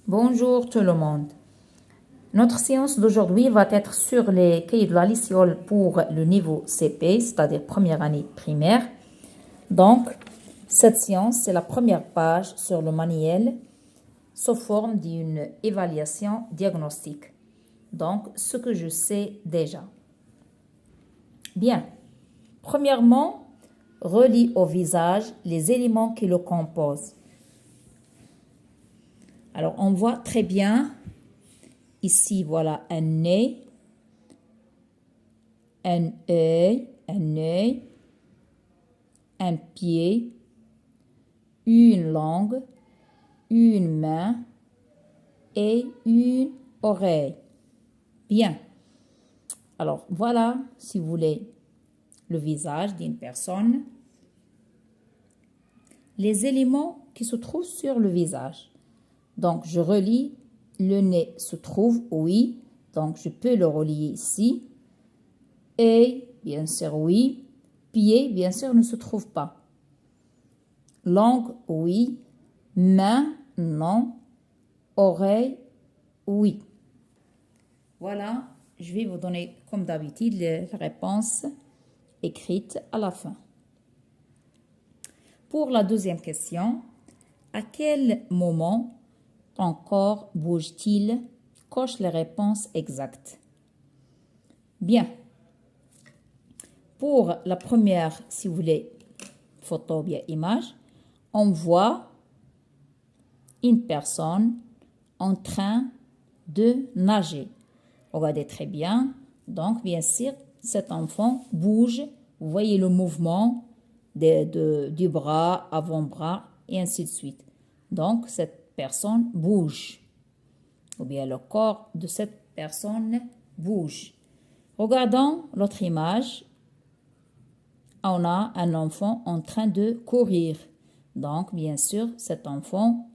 Bonjour tout le monde. Notre séance d'aujourd'hui va être sur les cahiers de la lycéole pour le niveau CP, c'est-à-dire première année primaire. Donc, cette séance, c'est la première page sur le manuel sous forme d'une évaluation diagnostique. Donc, ce que je sais déjà. Bien. Premièrement, relie au visage les éléments qui le composent. Alors, on voit très bien, ici, voilà un nez, un œil, un pied, une langue, une main et une oreille. Bien. Alors, voilà, si vous voulez, le visage d'une personne. Les éléments qui se trouvent sur le visage. Donc, je relis. Le nez se trouve, oui. Donc, je peux le relier ici. Et, bien sûr, oui. Pied, bien sûr, ne se trouve pas. Langue, oui. Main, non. Oreille, oui. Voilà, je vais vous donner, comme d'habitude, les réponses écrites à la fin. Pour la deuxième question, à quel moment ton corps bouge-t-il? Coche les réponses exactes. Bien. Pour la première, si vous voulez, photo ou bien image, on voit une personne en train de nager. Regardez très bien. Donc, bien sûr, cet enfant bouge. Vous voyez le mouvement du bras, avant-bras, et ainsi de suite. Donc, cette personne bouge. Ou bien le corps de cette personne bouge. Regardons l'autre image. On a un enfant en train de courir. Donc, bien sûr, cet enfant,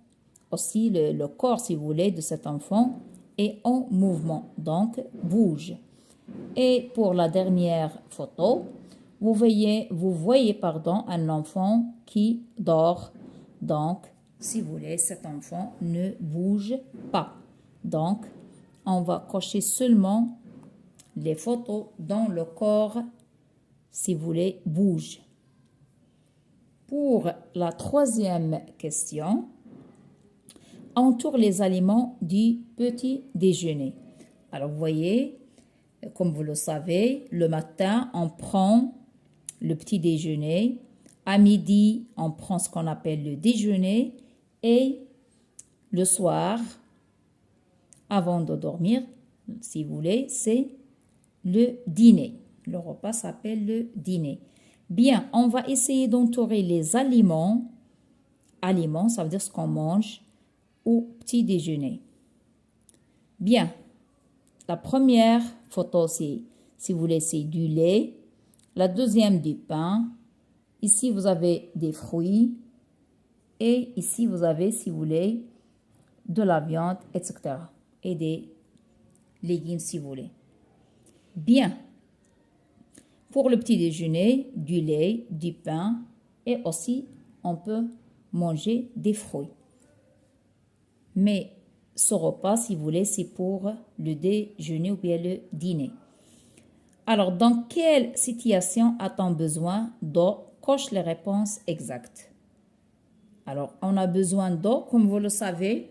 aussi le corps, si vous voulez, de cet enfant est en mouvement, donc bouge. Et pour la dernière photo, vous voyez, un enfant qui dort. Donc, si vous voulez, cet enfant ne bouge pas. Donc, on va cocher seulement les photos dont le corps, si vous voulez, bouge. Pour la troisième question, entoure les aliments du petit déjeuner. Alors, vous voyez, comme vous le savez, le matin, on prend le petit déjeuner. À midi, on prend ce qu'on appelle le déjeuner. Et le soir, avant de dormir, si vous voulez, c'est le dîner. Le repas s'appelle le dîner. Bien, on va essayer d'entourer les aliments. Aliments, ça veut dire ce qu'on mange au petit déjeuner. Bien, la première photo, c'est, si vous voulez, c'est du lait. La deuxième, du pain. Ici, vous avez des fruits. Et ici, vous avez, si vous voulez, de la viande, etc. Et des légumes, si vous voulez. Bien. Pour le petit déjeuner, du lait, du pain. Et aussi, on peut manger des fruits. Mais ce repas, si vous voulez, c'est pour le déjeuner ou bien le dîner. Alors, dans quelle situation a-t-on besoin d'eau? Coche les réponses exactes. Alors, on a besoin d'eau, comme vous le savez.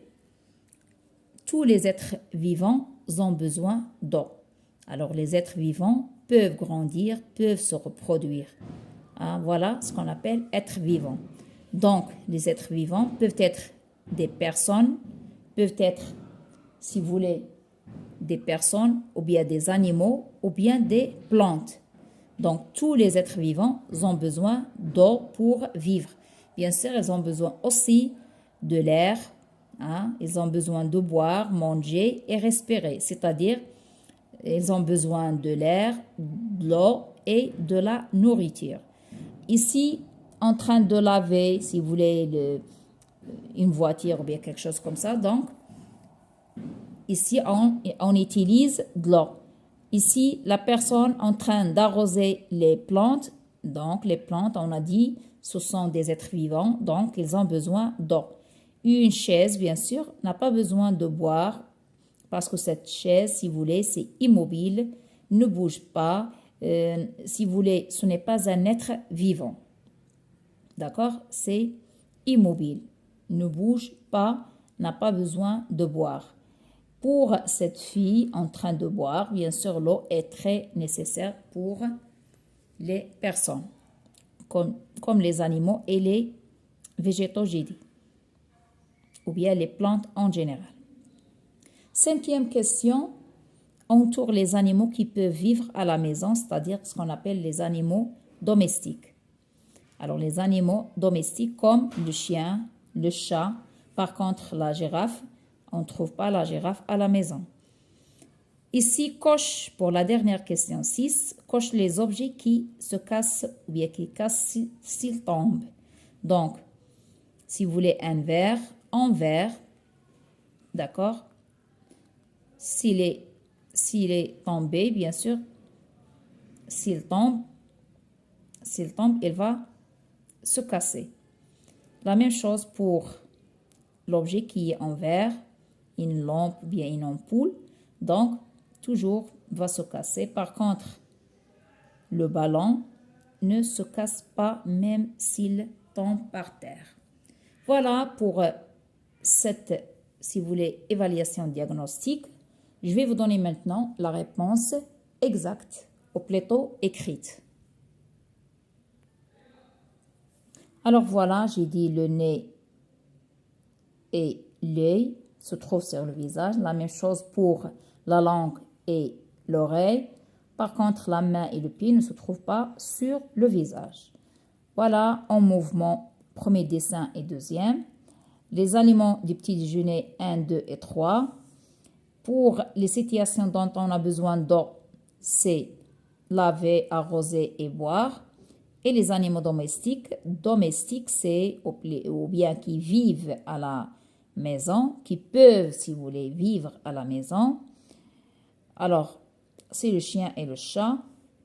Tous les êtres vivants ont besoin d'eau. Alors, les êtres vivants peuvent grandir, peuvent se reproduire. Voilà ce qu'on appelle être vivant. Donc, les êtres vivants peuvent être des personnes, peuvent être, si vous voulez, des personnes ou bien des animaux ou bien des plantes. Donc, tous les êtres vivants ont besoin d'eau pour vivre. Bien sûr, ils ont besoin aussi de l'air. Ils ont besoin de boire, manger et respirer. C'est-à-dire, ils ont besoin de l'air, de l'eau et de la nourriture. Ici, en train de laver, si vous voulez, une voiture ou bien quelque chose comme ça. Donc, ici, on utilise de l'eau. Ici, la personne en train d'arroser les plantes. Donc, les plantes, on a dit, ce sont des êtres vivants. Donc, ils ont besoin d'eau. Une chaise, bien sûr, n'a pas besoin de boire parce que cette chaise, si vous voulez, c'est immobile, ne bouge pas. Si vous voulez, ce n'est pas un être vivant. D'accord? C'est immobile, ne bouge pas, n'a pas besoin de boire. Pour cette fille en train de boire, bien sûr, l'eau est très nécessaire pour les personnes, comme les animaux et les végétaux, j'ai dit, ou bien les plantes en général. Cinquième question, entoure les animaux qui peuvent vivre à la maison, c'est-à-dire ce qu'on appelle les animaux domestiques. Alors, les animaux domestiques comme le chien, le chat, par contre, la girafe, on ne trouve pas la girafe à la maison. Ici, coche, pour la dernière question 6, coche les objets qui se cassent ou bien qui cassent s'ils tombent. Donc, si vous voulez un verre, en verre, d'accord? S'il est tombé, bien sûr, s'il tombe, il va se casser. La même chose pour l'objet qui est en verre, une lampe ou bien une ampoule, donc toujours va se casser. Par contre, le ballon ne se casse pas même s'il tombe par terre. Voilà pour cette, si vous voulez, évaluation diagnostique. Je vais vous donner maintenant la réponse exacte, ou plutôt écrite. Alors voilà, j'ai dit le nez et l'œil se trouvent sur le visage. La même chose pour la langue et l'oreille. Par contre, la main et le pied ne se trouvent pas sur le visage. Voilà en mouvement, premier dessin et deuxième. Les aliments du petit déjeuner 1, 2 et 3. Pour les situations dont on a besoin d'eau, c'est laver, arroser et boire. Et les animaux domestiques, c'est ou bien qui vivent à la maison, qui peuvent, si vous voulez, vivre à la maison. Alors, c'est le chien et le chat.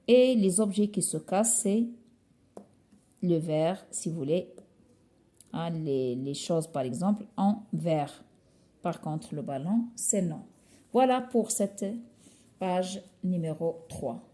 Et les objets qui se cassent, c'est le verre, si vous voulez. Hein, les choses, par exemple, en verre. Par contre, le ballon, c'est non. Voilà pour cette page numéro 3.